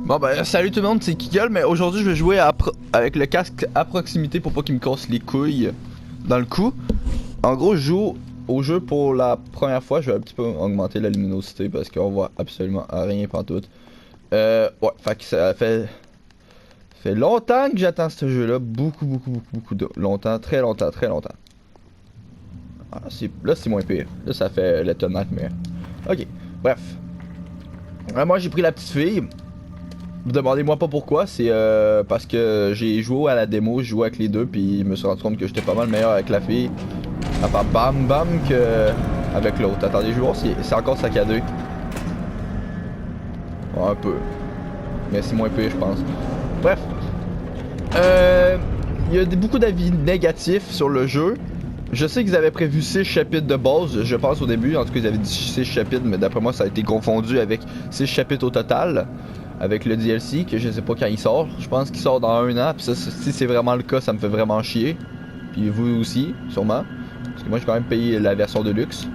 Bon ben salut tout le monde, c'est Kigel, mais aujourd'hui je vais jouer avec le casque à proximité pour pas qu'il me casse les couilles dans le cou. En gros je joue au jeu pour la première fois, je vais un petit peu augmenter la luminosité parce qu'on voit absolument rien pantoute. Ouais, fait que ça fait longtemps que j'attends ce jeu là, beaucoup de longtemps, très longtemps, très longtemps. Ah, là c'est moins pire, là ça fait Little Nightmare. Ok, bref. Moi j'ai pris la petite fille. Vous demandez-moi pas pourquoi, c'est parce que j'ai joué à la démo, je jouais avec les deux, puis je me suis rendu compte que j'étais pas mal meilleur avec la fille, à part bam bam, que avec l'autre. Attendez, je vais voir si c'est encore saccadé. Ouais, un peu. Mais c'est moins pire, je pense. Bref. Il y a beaucoup d'avis négatifs sur le jeu. Je sais qu'ils avaient prévu 6 chapitres de base, je pense au début, en tout cas ils avaient dit 6 chapitres, mais d'après moi ça a été confondu avec 6 chapitres au total. Avec le DLC, que je sais pas quand il sort. Je pense qu'il sort dans 1 an. Puis ça, si c'est vraiment le cas, ça me fait vraiment chier. Puis vous aussi, sûrement. Parce que moi, j'ai quand même payé la version de luxe.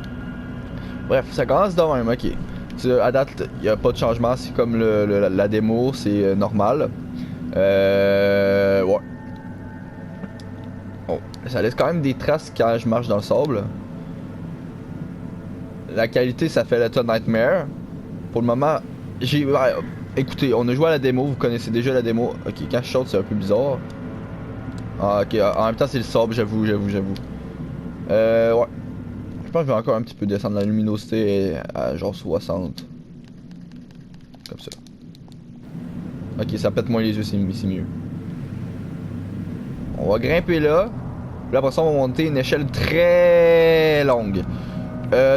Bref, ça commence de même, ok. À date, il n'y a pas de changement. C'est comme la démo, c'est normal. Ouais. Bon, ça laisse quand même des traces quand je marche dans le sable. La qualité, ça fait Little Nightmare. Pour le moment, j'ai... Écoutez, on a joué à la démo, vous connaissez déjà la démo. Ok, quand je saute, c'est un peu bizarre. Ah, ok, en même temps, c'est le sable, j'avoue. Ouais. Je pense que je vais encore un petit peu descendre la luminosité à genre 60. Comme ça. Ok, ça pète moins les yeux, c'est mieux. On va grimper là. Puis après ça, on va monter une échelle très longue.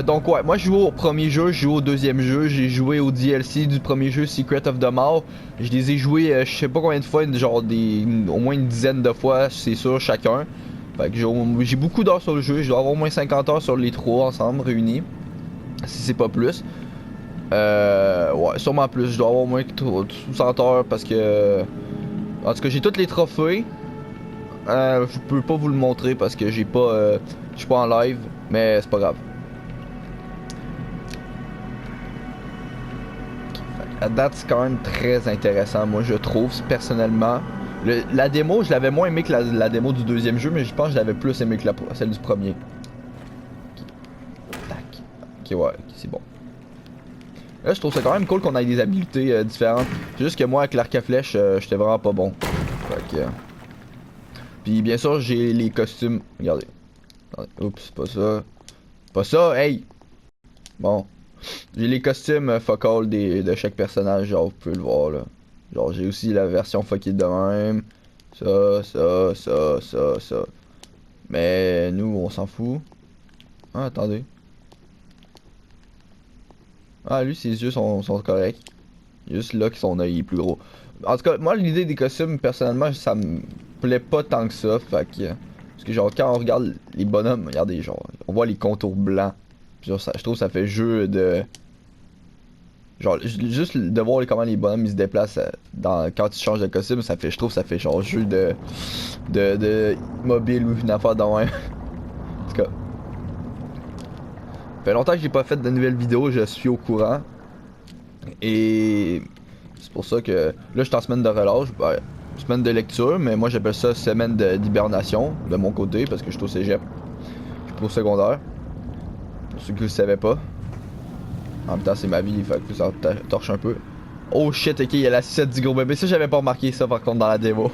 Donc ouais, moi je joue au premier jeu, je joue au deuxième jeu, j'ai joué au DLC du premier jeu Secret of the Maw. Je les ai joués je sais pas combien de fois, genre au moins une dizaine de fois, c'est sûr, chacun. Fait que j'ai beaucoup d'heures sur le jeu, je dois avoir au moins 50 heures sur les trois ensemble réunis. Si c'est pas plus. Ouais, sûrement plus, je dois avoir au moins 60 heures parce que... En tout cas, j'ai tous les trophées. Je peux pas vous le montrer parce que j'ai pas... je suis pas en live, mais c'est pas grave. À date, c'est quand même très intéressant, moi je trouve, personnellement. La démo, je l'avais moins aimé que la démo du deuxième jeu, mais je pense que je l'avais plus aimé que celle du premier. Tac. Ok, ouais, c'est bon. Là, je trouve ça quand même cool qu'on ait des habiletés différentes. C'est juste que moi, avec l'arc à flèche, j'étais vraiment pas bon. Fait que... Puis bien sûr, j'ai les costumes. Regardez. Attendez. Oups, pas ça. Pas ça, hey! Bon. J'ai les costumes focal de chaque personnage, genre vous pouvez le voir là. Genre j'ai aussi la version fuckée de même. Ça. Mais nous on s'en fout. Ah attendez. Ah lui ses yeux sont corrects. Juste là que son œil est plus gros. En tout cas, moi l'idée des costumes personnellement ça me plaît pas tant que ça. Fait que. Parce que genre quand on regarde les bonhommes, regardez genre, on voit les contours blancs. Puis genre, ça, je trouve que ça fait jeu de. Genre, juste de voir comment les bonhommes ils se déplacent quand ils changent de costume, ça fait, je trouve, ça fait genre jeu de mobile ou une affaire dans un. En tout cas. Ça fait longtemps que j'ai pas fait de nouvelles vidéos, je suis au courant. Et c'est pour ça que là, je suis en semaine de relâche, semaine de lecture, mais moi j'appelle ça semaine d'hibernation de mon côté parce que je suis au cégep. Je suis au secondaire. Pour ceux qui le savaient pas. En même temps, c'est ma vie, fait que ça torche un peu. Oh shit, ok, il y a la 6 du gros bébé. Ça, j'avais pas remarqué ça par contre dans la démo.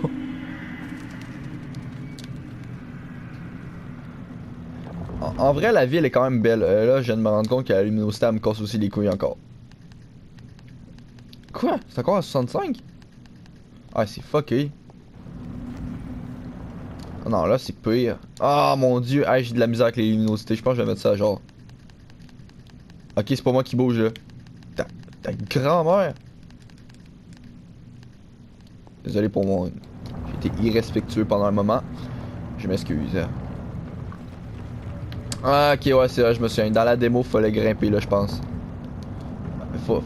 En vrai, la ville est quand même belle. Là, je viens de me rendre compte que la luminosité, elle me casse aussi les couilles encore. Quoi? C'est encore à 65? Ah, c'est fucké. Oh non, là, c'est pire. Ah, mon dieu. Ah, j'ai de la misère avec les luminosités. Je pense que je vais mettre ça genre. Ok, c'est pas moi qui bouge là. Ta grand-mère. Désolé pour moi. J'ai été irrespectueux pendant un moment. Je m'excuse. Ah, ok, ouais, c'est vrai, je me souviens. Dans la démo, fallait grimper là, je pense. Faut.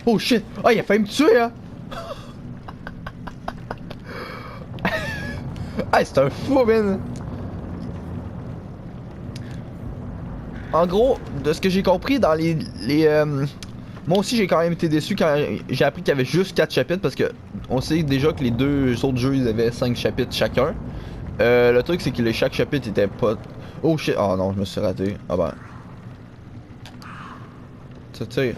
Oh, shit! Ah, il a failli me tuer, hein! Ah, c'est un fou, man! En gros, de ce que j'ai compris dans Moi aussi j'ai quand même été déçu quand j'ai appris qu'il y avait juste 4 chapitres parce que on sait déjà que les deux autres jeux ils avaient 5 chapitres chacun. Le truc c'est que chaque chapitre était pas... Oh shit, oh non je me suis raté. Ah ben... Ça tire.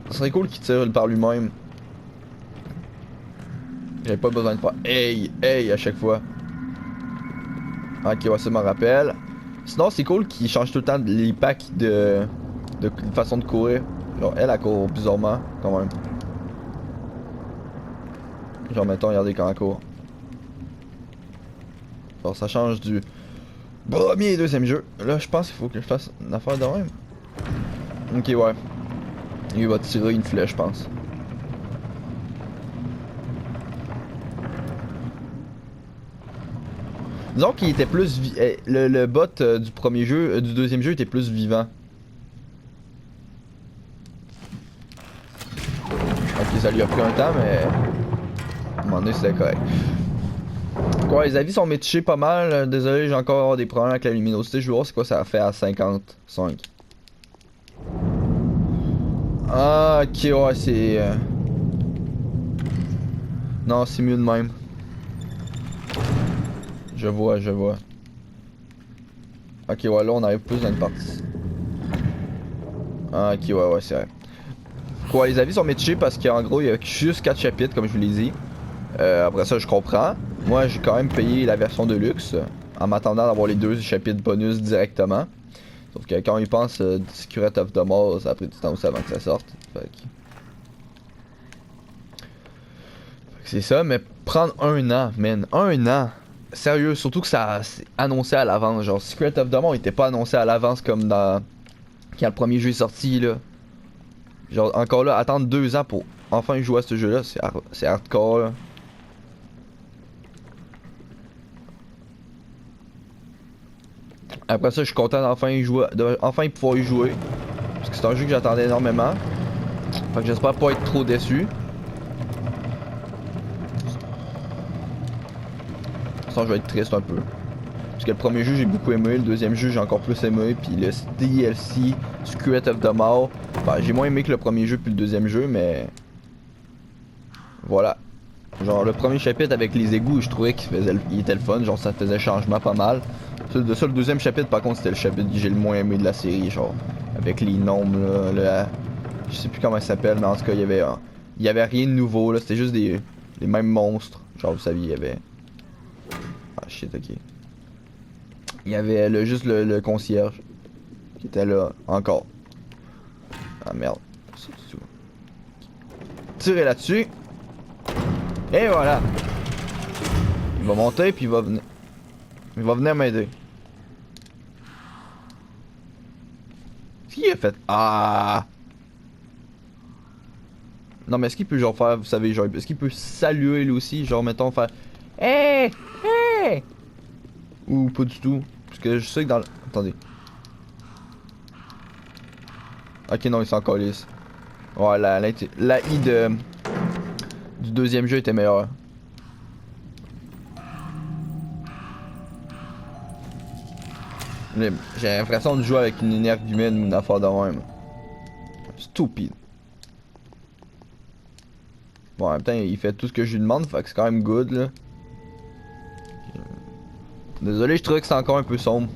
Ça serait cool qu'il tire par lui-même. J'avais pas besoin de faire hey, hey à chaque fois. Ok, ouais, ça me rappelle. Sinon, c'est cool qu'il change tout le temps les packs de façon de courir. Genre, elle court bizarrement, quand même. Genre, mettons, regardez quand elle court. Genre, ça change du premier et deuxième jeu. Là, je pense qu'il faut que je fasse une affaire de même. Ok, ouais. Il va tirer une flèche, je pense. Disons qu'il était plus le bot du premier jeu, du deuxième jeu était plus vivant. Ok, ça lui a pris un temps, mais à un moment donné c'était correct. Quoi, les avis sont mitigés pas mal. Désolé, j'ai encore des problèmes avec la luminosité. Je vais voir c'est quoi ça a fait à 55. Ah, ok, ouais, c'est... Non, c'est mieux de même. Je vois, je vois. Ok, ouais, là on arrive plus dans une partie. Ah, ok, ouais, ouais, c'est vrai. Quoi, les avis sont mitigés parce qu'en gros, il y a juste 4 chapitres, comme je vous l'ai dit. Après ça, je comprends. Moi, j'ai quand même payé la version de luxe en m'attendant d'avoir les 2 chapitres bonus directement. Sauf que quand ils pensent Secret of the Mall, ça a pris du temps aussi avant que ça sorte. Fait que c'est ça, mais prendre un an, man, un an. Sérieux, surtout que ça c'est annoncé à l'avance. Genre, Secret of the Mall était pas annoncé à l'avance comme dans. Quand le premier jeu est sorti, là. Genre, encore là, attendre 2 ans pour enfin jouer à ce jeu-là, c'est hardcore, là. Après ça, je suis content d'enfin y jouer, enfin pouvoir y jouer. Parce que c'est un jeu que j'attendais énormément. Fait que j'espère pas être trop déçu. Sinon, je vais être triste un peu. Parce que le premier jeu, j'ai beaucoup aimé. Le deuxième jeu, j'ai encore plus aimé. Puis le DLC, Secret of the Mall. Ben, j'ai moins aimé que le premier jeu puis le deuxième jeu, mais... Voilà. Genre, le premier chapitre avec les égouts, je trouvais qu'il était le fun. Genre, ça faisait changement pas mal. De ça, le deuxième chapitre, par contre, c'était le chapitre que j'ai le moins aimé de la série. Genre, avec les nombres, là, je sais plus comment il s'appelle, mais en tout cas, il y avait rien de nouveau, là. C'était juste les mêmes monstres. Genre, vous saviez, il y avait... Ah, shit, ok. Il y avait juste le concierge qui était là, encore. Ah, merde. C'est tout. Tirez là-dessus. Et voilà. Il va monter, puis il va venir... Il va venir m'aider. Qu'est-ce qu'il a fait? Ah! Non, mais est-ce qu'il peut genre faire, vous savez, genre, est-ce qu'il peut saluer lui aussi? Genre, mettons, faire hey! Hey! Ou pas du tout? Parce que je sais que dans le... Attendez. Ok, non, il s'en calisse. Ouais, la I du deuxième jeu était meilleure. J'ai l'impression de jouer avec une énergumène ou une affaire de même. Stupide. Bon, en même temps, il fait tout ce que je lui demande, fait que c'est quand même good, là. Désolé, je trouvais que c'est encore un peu sombre.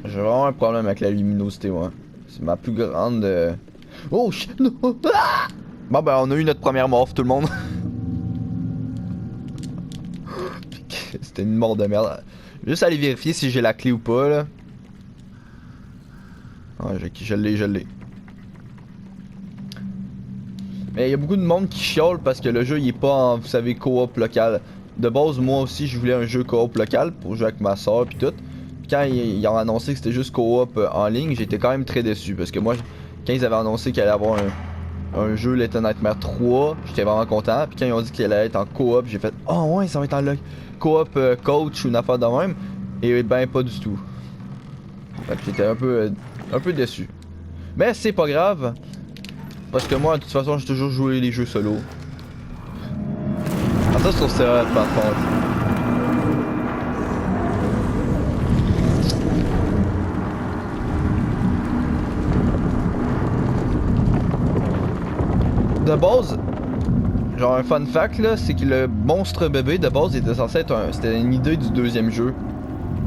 J'ai vraiment un problème avec la luminosité, moi. C'est ma plus grande... Oh, shit! Non. Ah! Bon, ben, on a eu notre première mort, tout le monde. C'était une mort de merde. Juste aller vérifier si j'ai la clé ou pas, là. Ouais, je l'ai. Mais il y a beaucoup de monde qui chiale parce que le jeu il est pas en, vous savez, coop local. De base, moi aussi, je voulais un jeu coop local pour jouer avec ma soeur puis tout. Puis quand ils ont annoncé que c'était juste coop en ligne, j'étais quand même très déçu parce que moi, quand ils avaient annoncé qu'il allait avoir un jeu Little Nightmare 3, j'étais vraiment content. Puis quand ils ont dit qu'il allait être en coop, j'ai fait oh ouais, ça va être en coop coach ou une affaire de même. Et ben pas du tout. Fait que j'étais un peu déçu. Mais c'est pas grave. Parce que moi, de toute façon, j'ai toujours joué les jeux solo. Ah, ça, je trouve ça hot, par contre. de base, genre un fun fact là, c'est que le monstre bébé de base était censé être c'était une idée du deuxième jeu.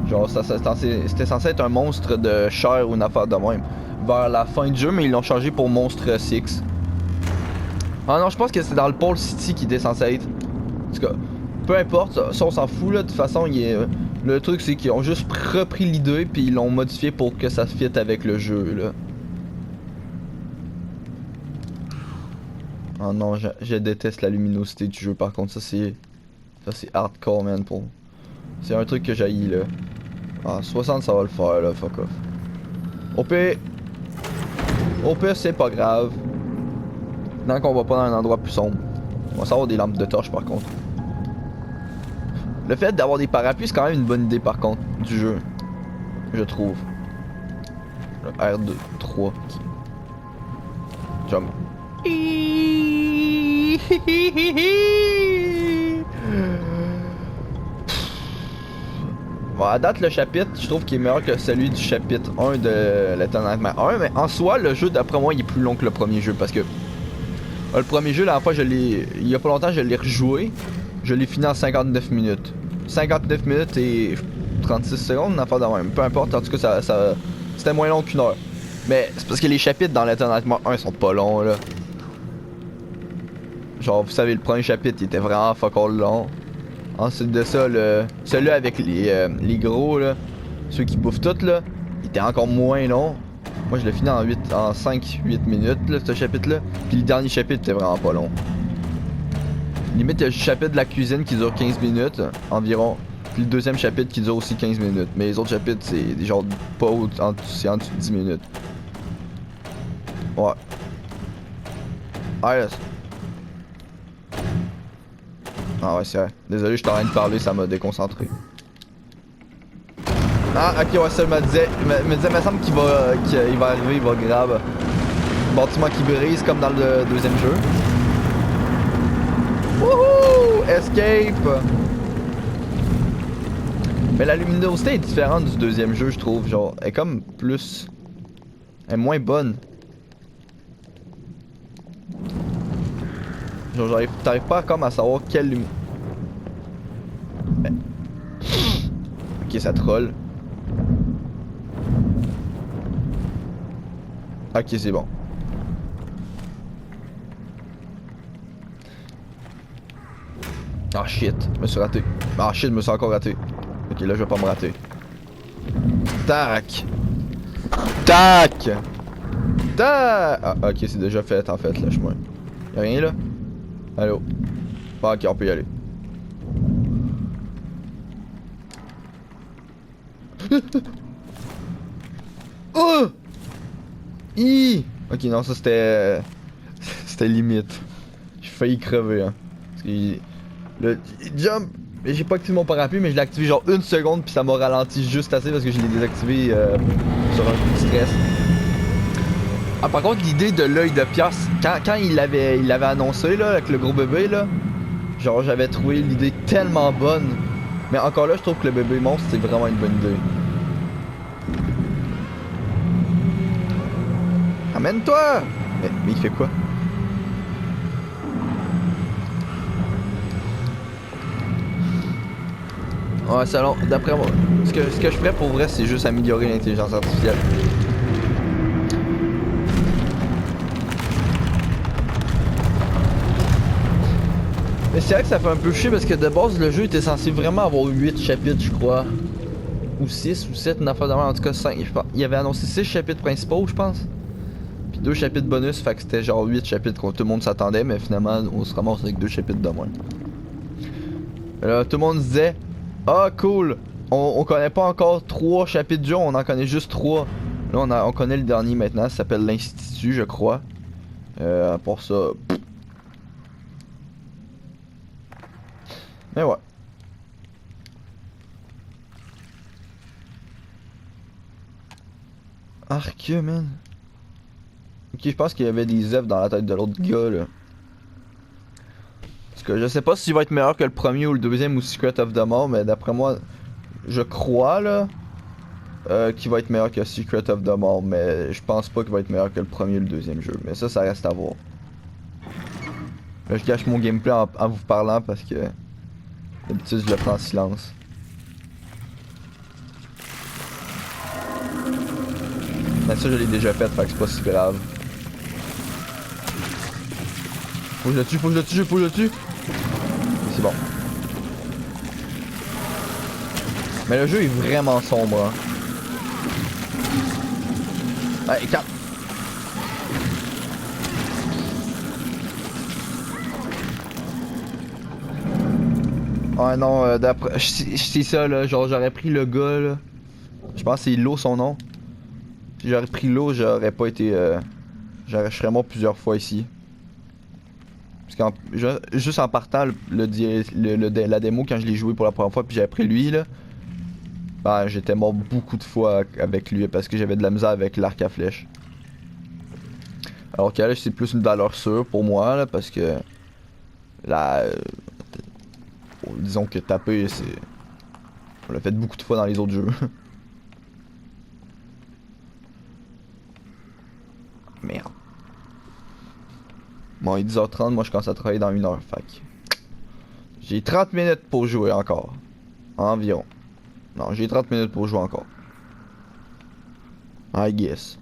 Genre c'était censé être un monstre de chair ou une affaire de même. Vers la fin du jeu, mais ils l'ont changé pour Monstre 6. Ah non, je pense que c'est dans le Pole City qui était censé être. En tout cas, peu importe, ça on s'en fout là, de toute façon, le truc c'est qu'ils ont juste repris l'idée puis ils l'ont modifié pour que ça fitte avec le jeu là. Oh non, je déteste la luminosité du jeu par contre, ça c'est hardcore man pour. C'est un truc que j'haïs là. Ah 60 ça va le faire là, fuck off. OP c'est pas grave. Tant qu'on va pas dans un endroit plus sombre. On va savoir des lampes de torche par contre. Le fait d'avoir des parapluies c'est quand même une bonne idée par contre du jeu. Je trouve. Le R2, 3 qui. Jump. Bon, à date, le chapitre, je trouve qu'il est meilleur que celui du chapitre 1 de Little Nightmares 1, mais en soi, le jeu, d'après moi, il est plus long que le premier jeu parce que le premier jeu, la dernière fois, il y a pas longtemps, je l'ai rejoué. Je l'ai fini en 59 minutes. 59 minutes et 36 secondes, une affaire de même. Peu importe, en tout cas, c'était moins long qu'une heure. Mais c'est parce que les chapitres dans Little Nightmares 1 sont pas longs, là. Genre, vous savez, le premier chapitre, il était vraiment fuck all long. Ensuite de ça, celui avec les gros, là, ceux qui bouffent tout, là, il était encore moins long. Moi, je l'ai fini en 5-8 minutes, là, ce chapitre-là. Puis le dernier chapitre était vraiment pas long. Limite, il y a le chapitre de la cuisine qui dure 15 minutes environ. Puis le deuxième chapitre qui dure aussi 15 minutes. Mais les autres chapitres, c'est genre pas c'est en dessous de 10 minutes. Ouais. Ah, yes. Ah ouais, c'est vrai. Désolé, je suis en train de parler, ça m'a déconcentré. Ah, ok, ouais, ça me disait, me semble qu'il va arriver, il va grave. Bâtiment qui brise comme dans le deuxième jeu. Wouhou! Escape! Mais la luminosité est différente du deuxième jeu, je trouve. Genre, elle est comme plus. Elle est moins bonne. Genre, t'arrives pas comme à savoir quelle lumière. Ben. Ok, ça troll. Ok, c'est bon. Ah shit, je me suis raté. Ah shit, je me suis encore raté. Ok, là je vais pas me rater. Tac! Tac! Tac! Ah, ok, c'est déjà fait en fait, lâche-moi. Y'a rien là? Allô? Ah, ok, on peut y aller. Oh! Ok, non, ça c'était. C'était limite. J'ai failli crever, hein. Parce que le jump, j'ai pas activé mon parapluie, mais je l'ai activé genre une seconde, puis ça m'a ralenti juste assez parce que je l'ai désactivé sur un coup de stress. Ah, par contre, l'idée de l'œil de pièce, quand il l'avait annoncé là, avec le gros bébé là, genre j'avais trouvé l'idée tellement bonne. Mais encore là, je trouve que le bébé monstre c'est vraiment une bonne idée. Amène-toi! Mais il fait quoi? Ouais, selon, d'après moi, ce que je ferais pour vrai, c'est juste améliorer l'intelligence artificielle. Mais c'est vrai que ça fait un peu chier parce que de base, le jeu était censé vraiment avoir 8 chapitres, je crois. Ou 6 ou 7, une affaire de même, en tout cas 5. Il avait annoncé 6 chapitres principaux, je pense. Puis 2 chapitres bonus, fait que c'était genre 8 chapitres que tout le monde s'attendait, mais finalement, on se ramasse avec 2 chapitres de moins. Là, tout le monde disait, ah cool, on connaît pas encore 3 chapitres du jeu, on en connaît juste 3. Là, on connaît le dernier maintenant, ça s'appelle l'Institut, je crois. Pour ça. Pff. Mais ouais. Arc, man. Ok, je pense qu'il y avait des œufs dans la tête de l'autre gars, là. Parce que je sais pas s'il va être meilleur que le premier ou le deuxième ou Secret of the Maw, mais d'après moi, je crois, là, qu'il va être meilleur que Secret of the Maw, mais je pense pas qu'il va être meilleur que le premier ou le deuxième jeu. Mais ça reste à voir. Là, je gâche mon gameplay en vous parlant parce que d'habitude je le prends en silence. Mais ça, je l'ai déjà fait, fait que c'est pas si grave. Faut que je le tue, faut que je le tue, faut que je le tue. C'est bon. Mais le jeu est vraiment sombre. Hein. Allez, calme. Ah non, d'après. C'est ça là, genre j'aurais pris le gars là. Je pense que c'est Lo son nom. Si j'aurais pris Lo, j'aurais pas été. Je serais mort plusieurs fois ici. Parce qu'en juste en partant la démo quand je l'ai joué pour la première fois puis j'avais pris lui là. Ben j'étais mort beaucoup de fois avec lui parce que j'avais de la misère avec l'arc à flèche. Alors que là c'est plus une valeur sûre pour moi là parce que là disons que taper c'est. On l'a fait beaucoup de fois dans les autres jeux. Merde. Bon, il est 10h30, moi je commence à travailler dans 1 heure, fac. J'ai 30 minutes pour jouer encore. Environ. Non, j'ai 30 minutes pour jouer encore. I guess.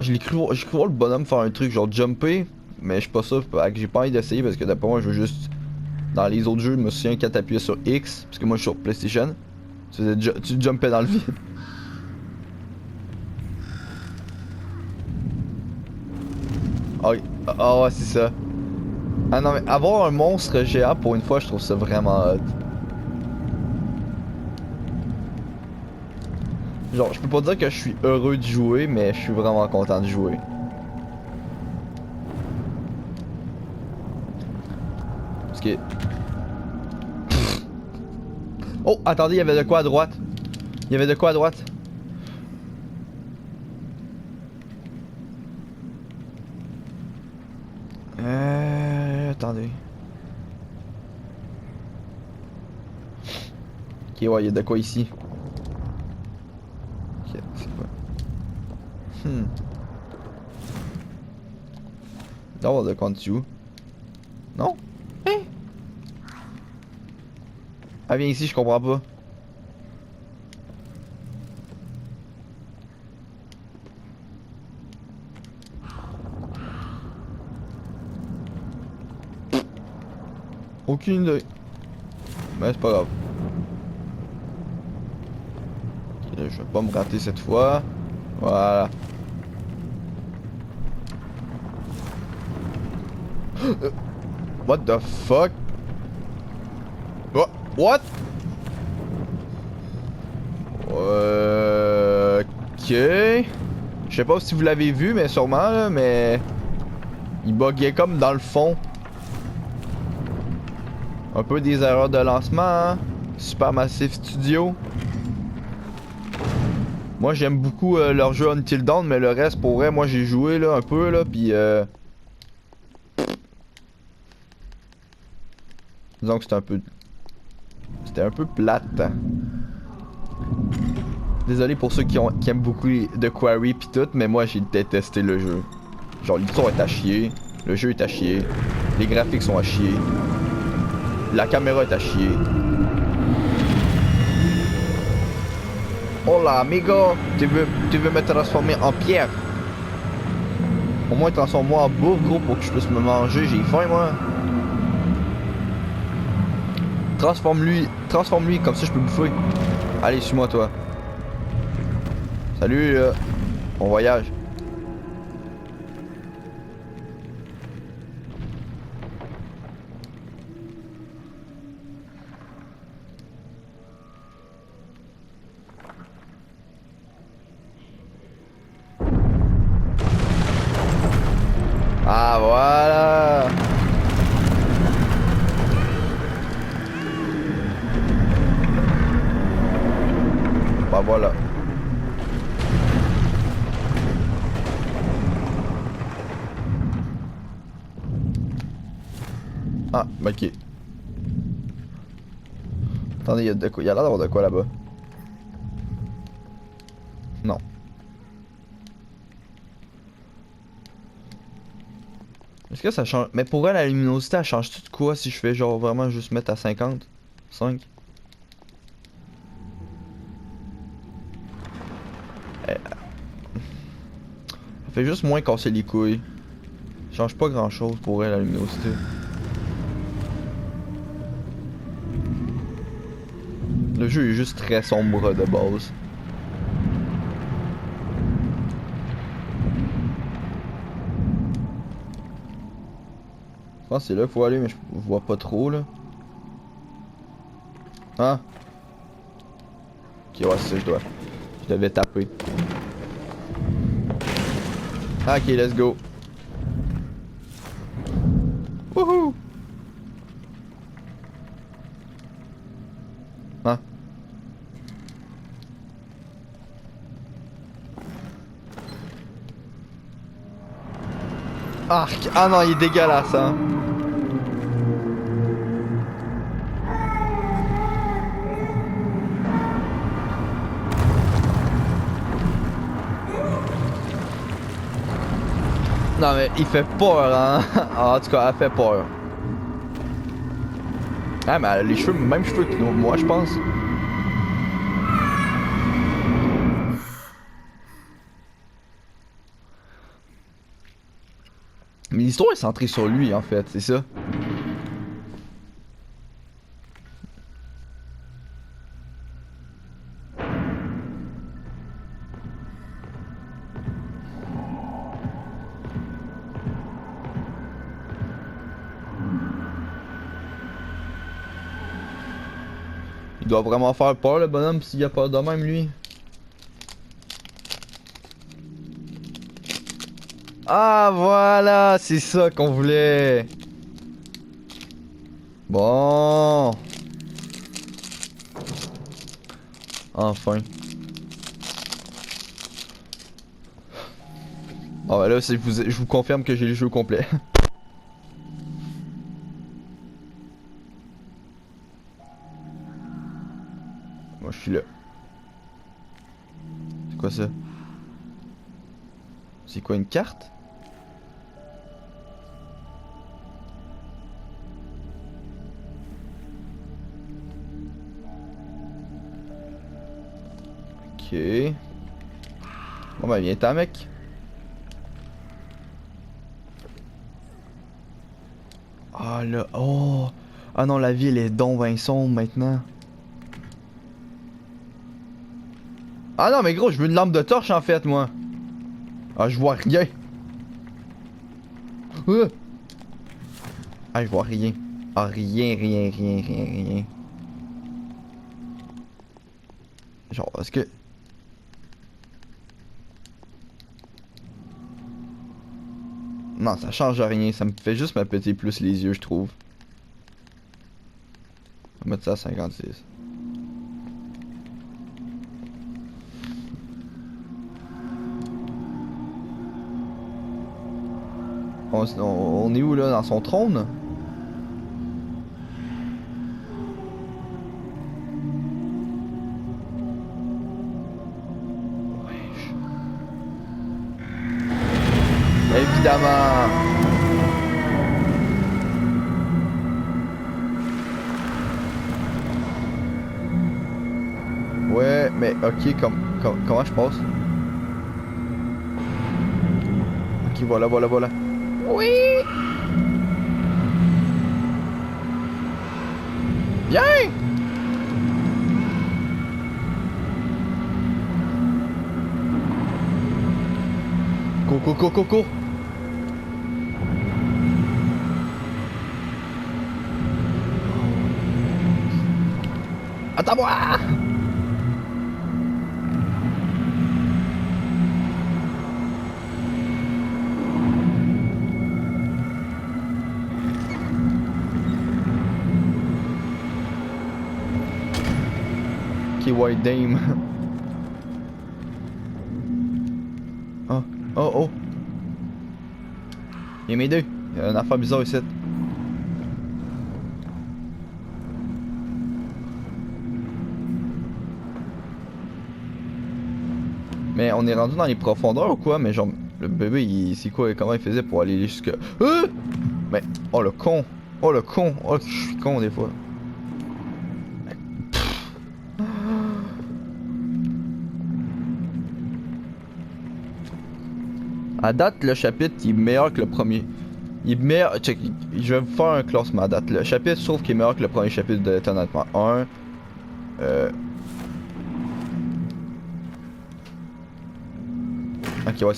J'ai cru voir le bonhomme faire un truc genre jumper, mais je suis pas sûr, j'ai pas envie d'essayer parce que d'après moi je veux juste. Dans les autres jeux, je me souviens quand t'appuyais sur X, parce que moi je suis sur PlayStation, tu jumpais dans le vide. Ah ouais, c'est ça. Ah non, mais avoir un monstre géant pour une fois, je trouve ça vraiment hot. Genre, je peux pas dire que je suis heureux de jouer, mais je suis vraiment content de jouer. Parce que. Oh, attendez, il y avait de quoi à droite? Il y avait de quoi à droite? Attendez. Ok, ouais, il y a de quoi ici. Ok, c'est quoi? Il doit y avoir de quoi en dessous. Non? Hein? Ah, viens ici, je comprends pas. Aucune idée. Mais c'est pas grave. Ok, je vais pas me rater cette fois. Voilà. What the fuck? What? Ok. Je sais pas si vous l'avez vu, mais sûrement là, mais il buguait comme dans le fond. Un peu des erreurs de lancement, hein? Supermassive Studio. Moi j'aime beaucoup leur jeu Until Dawn, mais le reste pour vrai, moi j'ai joué là un peu là, puis disons que c'était un peu plate. Hein. Désolé pour ceux qui aiment beaucoup The Quarry pis tout, mais moi j'ai détesté le jeu. Genre l'histoire est à chier, le jeu est à chier, les graphiques sont à chier, la caméra est à chier. Hola amigo, tu veux me transformer en pierre? Au moins transforme-moi en bouffe gros pour que je puisse me manger, j'ai faim moi. Transforme-lui, comme ça je peux bouffer. Allez, suis-moi toi. Salut, bon voyage. Ah voilà. Bah voilà. Ah, ok. Attendez, il y a de quoi, il y a l'air d'avoir de quoi là-bas. Non. Est-ce que ça change? Mais pour elle, la luminosité, elle change-tu de quoi si je fais genre vraiment juste mettre à 50? 5? Elle fait juste moins casser les couilles. Change pas grand chose pour elle, la luminosité. Le jeu est juste très sombre de base. Je pense que c'est là qu'il faut aller, mais je vois pas trop là. Hein? Ok, ouais, c'est ça, je devais taper. Ok, let's go. Wouhou! Hein? Arc! Ah non, il est dégueulasse, hein! Non mais il fait peur, hein? En tout cas, elle fait peur. Ah mais elle a les cheveux, même cheveux que moi, je pense. Mais l'histoire est centrée sur lui, en fait, c'est ça. Il doit vraiment faire peur, le bonhomme, s'il a pas de même, lui. Ah, voilà, c'est ça qu'on voulait. Bon. Enfin. Bon, bah là, je vous confirme que j'ai le jeu complet. Moi, je suis là. C'est quoi ça? C'est quoi, une carte? Ok. Bon bah viens-t'en mec. Ah là, oh. Ah non, la ville est donc ben sombre maintenant. Ah non mais gros, je veux une lampe de torche en fait moi. Ah je vois rien. Ah je vois rien. Ah rien. Genre est-ce que... Non, ça change rien, ça me fait juste me péter plus les yeux, je trouve. On va mettre ça à 56. On est où là, dans son trône? Wesh. Évidemment. Ouais, mais ok, comment je passe? Ok, voilà. Oui! Viens! Go! Attends-moi! Ok, White Dame. Oh. Il y a mes deux. Il y a une affaire bizarre ici. Mais on est rendu dans les profondeurs ou quoi? Mais genre, Le bébé, c'est quoi? Comment il faisait pour aller jusque... Mais, oh le con! Oh le con! Oh, je suis con des fois. À date, le chapitre, il est meilleur que le premier. Il est meilleur... Check, je vais vous faire un classement à date. Le chapitre, je trouve qu'il est meilleur que le premier chapitre de Little Nightmares 1. Ok, ouais,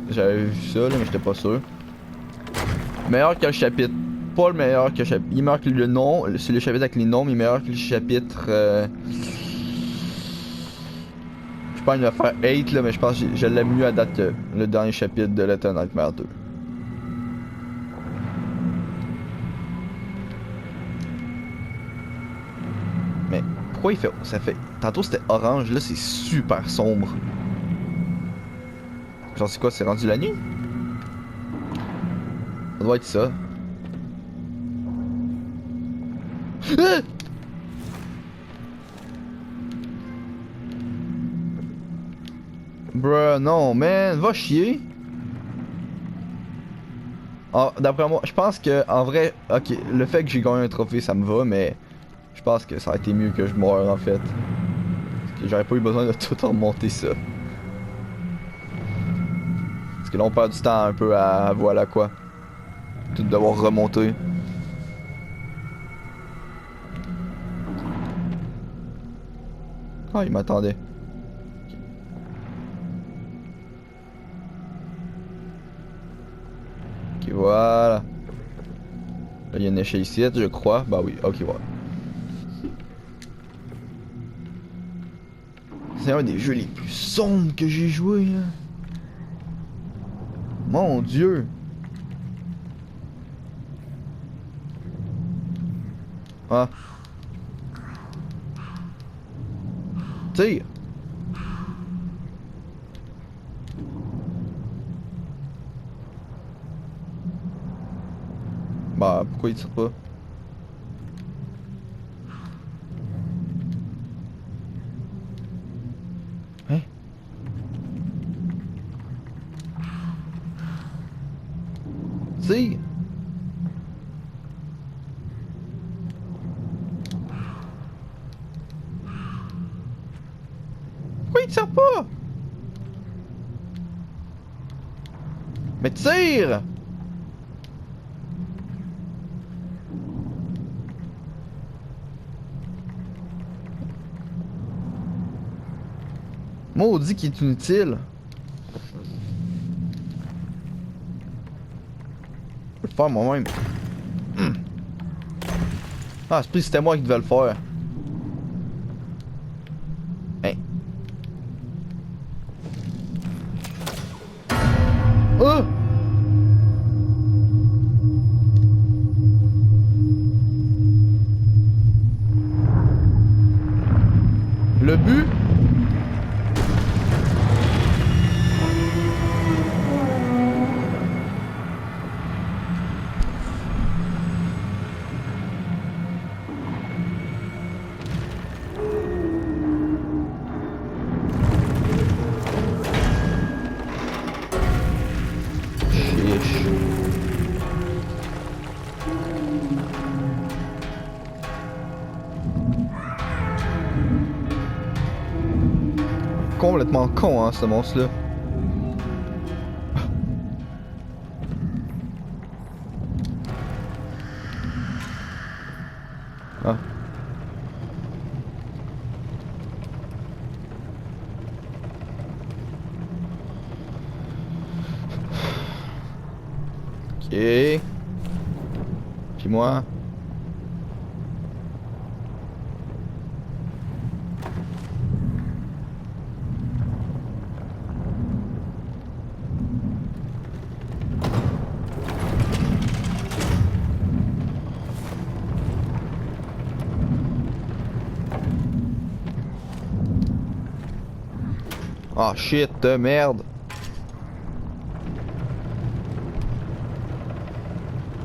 j'avais vu ça, là, mais j'étais pas sûr. Meilleur que le chapitre. Pas le meilleur que le chapitre. Il est meilleur que le nom. C'est le chapitre avec les noms, mais il est meilleur que le chapitre. Je pense qu'il va faire 8 là, mais je pense que je l'aime mieux à date que le dernier chapitre de Little Nightmares 2. Mais pourquoi il fait. Ça fait. Tantôt c'était orange, là c'est super sombre. Genre c'est quoi, c'est rendu la nuit? Ça doit être ça. Ah! Bruh, non, man, va chier. Ah, d'après moi, je pense que, en vrai, ok, le fait que j'ai gagné un trophée, ça me va, mais je pense que ça a été mieux que je meure, en fait. Parce que j'aurais pas eu besoin de tout remonter ça. Parce que là, on perd du temps un peu à, voilà quoi. Tout devoir remonter. Ah, il m'attendait. Ok, voilà. Là, il y a une échelle ici, je crois. Bah oui, ok, voilà. C'est un des jeux les plus sombres que j'ai joué, là. Mon Dieu. Ah. Tire. Bah, pourquoi il tire pas? Hein? Tire. Pourquoi il tire pas? Mais tire! Maudit qu'il est inutile. Je peux le faire moi-même. Ah, c'est plus c'était moi qui devais le faire. Hein. Oh! Le but? Chiche. Complètement con, hein, ce monstre-là. Ah. Ok. Puis moi. Ah shit de merde.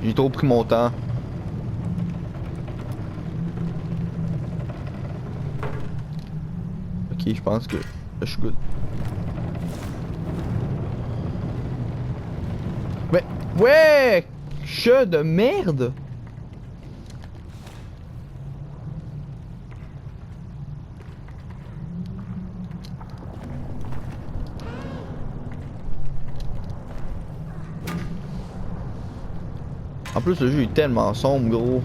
J'ai trop pris mon temps. Ok, je pense que je suis good. Ouais! Che de merde! En plus, le jeu est tellement sombre, gros.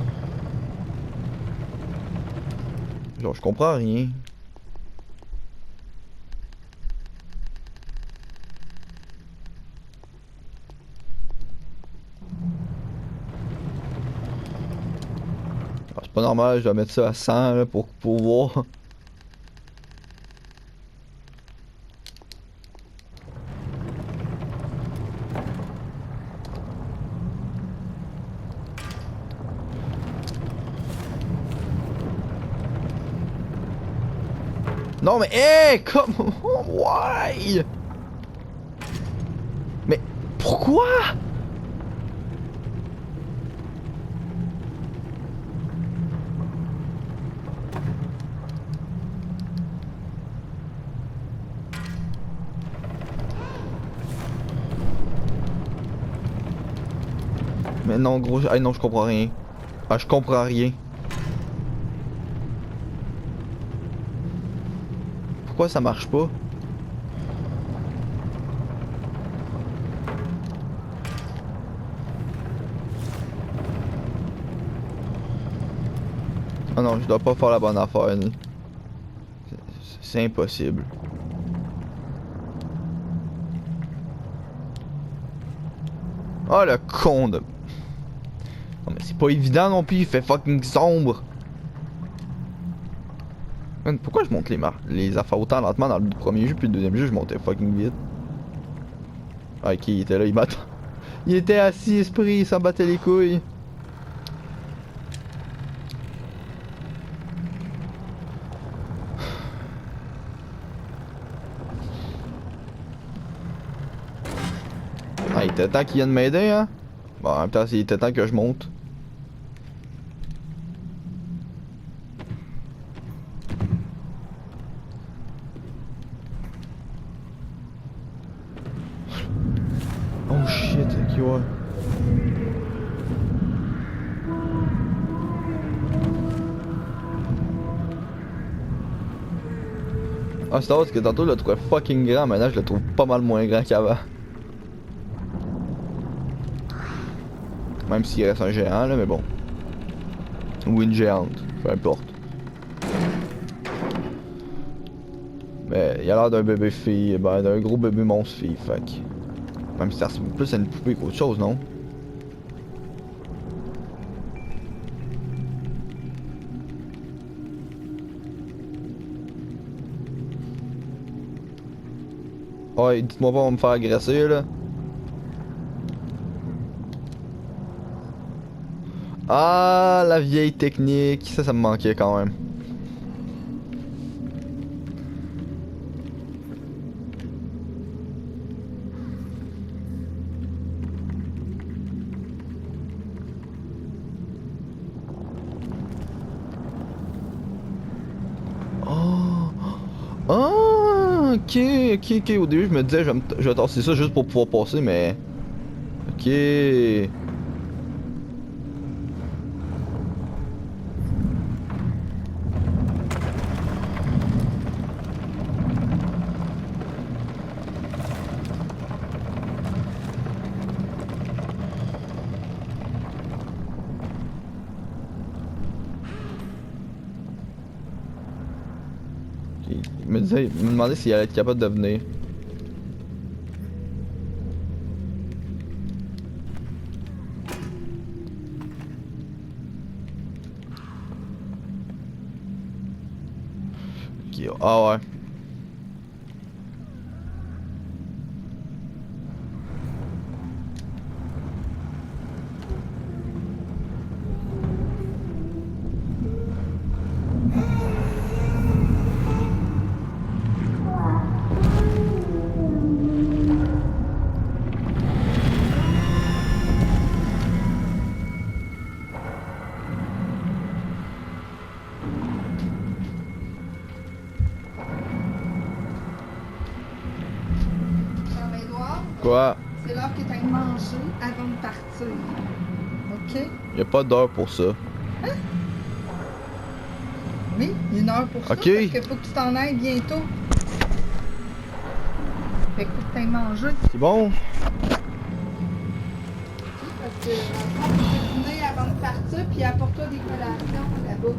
Genre, je comprends rien. Ah, c'est pas normal, je dois mettre ça à 100 là, pour voir. Non mais, hé, comme... Why? Mais, pourquoi? Mais non, gros, ah non, je comprends rien. Ah, je comprends rien. Pourquoi ça marche pas? Ah non, je dois pas faire la bonne affaire. C'est impossible. Ah, le con de... Non mais c'est pas évident non plus, il fait fucking sombre. Man, pourquoi je monte les affaires autant lentement dans le premier jeu puis le deuxième jeu je montais fucking vite? Ah, ok, il était là, il m'attend. Il était assis, esprit, il s'en battait les couilles. Ah, il était temps qu'il vienne m'aider, hein? Bon, en même temps, il était temps que je monte. Oh shit, ok, ouais. Ah, c'est drôle parce que tantôt je le trouvais fucking grand, maintenant je le trouve pas mal moins grand qu'avant. Même s'il reste un géant là, mais bon. Ou une géante, peu importe. Mais il a l'air d'un bébé fille, ben d'un gros bébé monstre fille, fait que... Même si ça ressemble plus à une poupée qu'autre chose, non? Ouais, dites-moi pas on va me faire agresser là. Ah, la vieille technique, ça me manquait quand même. Oh, ah, ok. Au début, je me disais, je vais tasser ça juste pour pouvoir passer, mais. Ok. Il me demandait s'il allait être capable de venir. Ok, ah ouais. Quoi? C'est c'est l'heure que tu as mangé avant de partir. OK? Y a pas d'heure pour ça. Oui, il y a une heure pour ça. OK. Parce qu'il faut que tu t'en ailles bientôt. Fait que faut que tu ailles manger. C'est bon? Parce que, dans le fond, tu peux dîner avant de partir, puis apporte-toi des collations là-bas.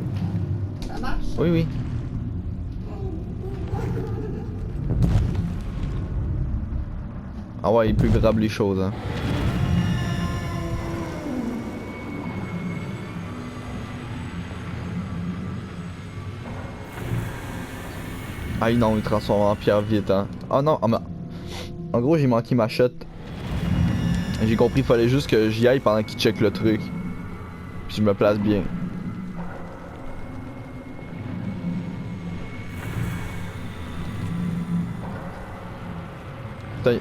Ça marche? Oui, oui. Ah ouais, il est plus grave les choses, hein. Ah non, il transforme en pierre vite, hein. Ah non, en gros, j'ai manqué ma shot. J'ai compris, il fallait juste que j'y aille pendant qu'il check le truc. Puis je me place bien. Putain,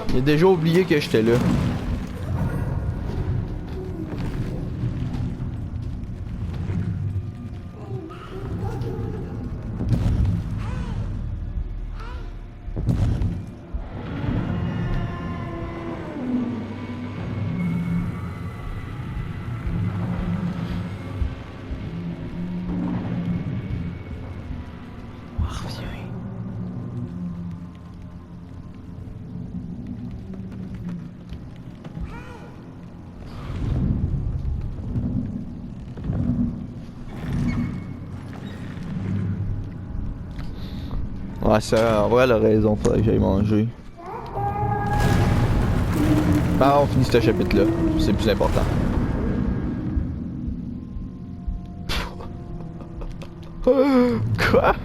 il a déjà oublié que j'étais là. Ouais, ça, en vrai, elle a raison, faudrait que j'aille manger. Ah, on finit ce chapitre-là, c'est le plus important. Quoi?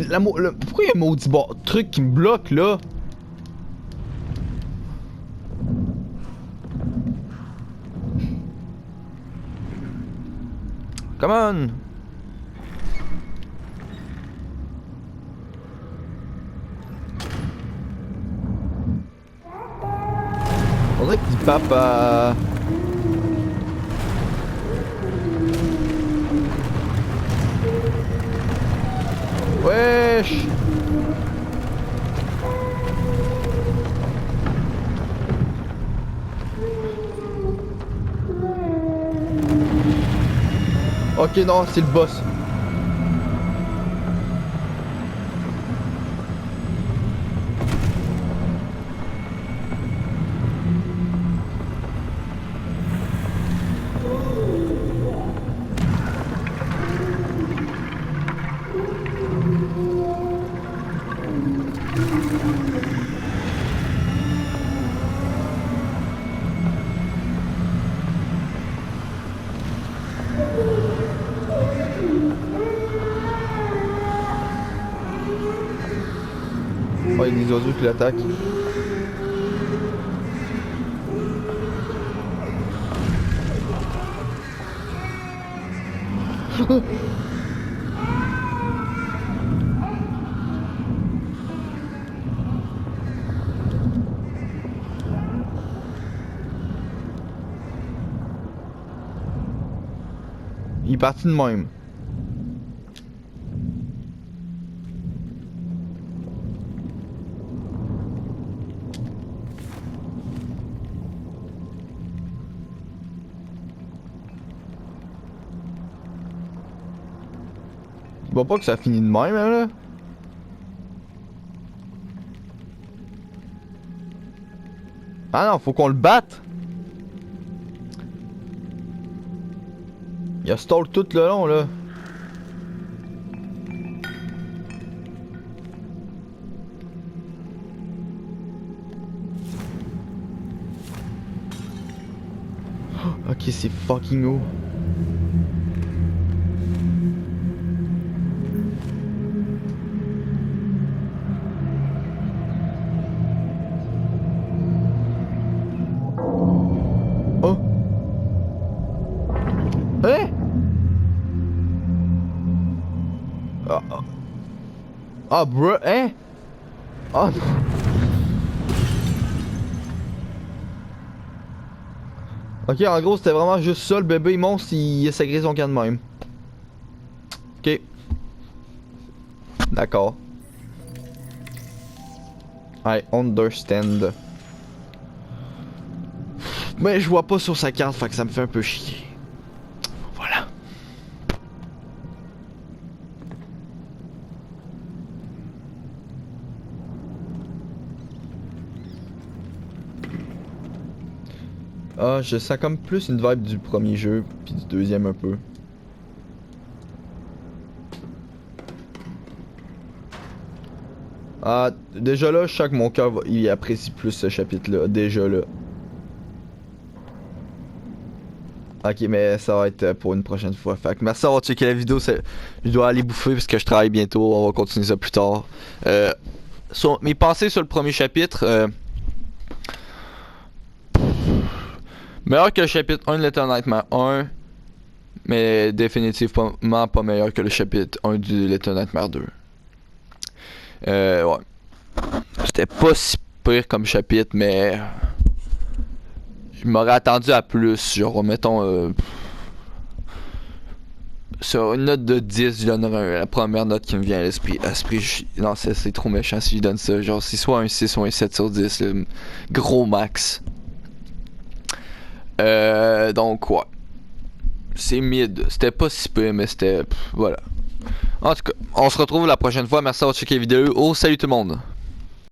Ben, pourquoi il y a un maudit truc qui me bloque là? Come on! On dirait qu'il dit papa. Wesh! Ok, non, c'est le boss. Oh, il y a des oiseaux qui l'attaquent. Il est parti de même. Tu vois pas que ça finit de même, hein, là? Ah non, faut qu'on le batte! Il a stall tout le long, là. Ok, c'est fucking haut. Oh! Hein? Ah, ah. Ah, bro, hein? Ah, non. Ok, en gros, c'était vraiment juste ça. Le bébé monstre, il a sacré son camp de même. Ok. D'accord. I understand. Mais je vois pas sur sa carte, fait que ça me fait un peu chier. Voilà. Ah, je sens comme plus une vibe du premier jeu, puis du deuxième un peu. Ah, déjà là, je sens que mon cœur, il apprécie plus ce chapitre-là, déjà là. Ok, mais ça va être pour une prochaine fois. Fait que merci d'avoir checké la vidéo. Je dois aller bouffer parce que je travaille bientôt. On va continuer ça plus tard. Mes pensées sur le premier chapitre. Meilleur que le chapitre 1 de Little Nightmare 1. Mais définitivement pas meilleur que le chapitre 1 du Little Nightmare 2. Ouais. C'était pas si pire comme chapitre, mais je m'aurais attendu à plus. Genre, mettons, sur une note de 10, je donnerais la première note qui me vient à l'esprit. Non, c'est trop méchant si je donne ça. Genre, c'est soit un 6 ou un 7 sur 10. Le gros max. Donc, ouais. C'est mid. C'était pas si pire, mais c'était. Voilà. En tout cas, on se retrouve la prochaine fois. Merci d'avoir checké la vidéo. Oh, salut tout le monde.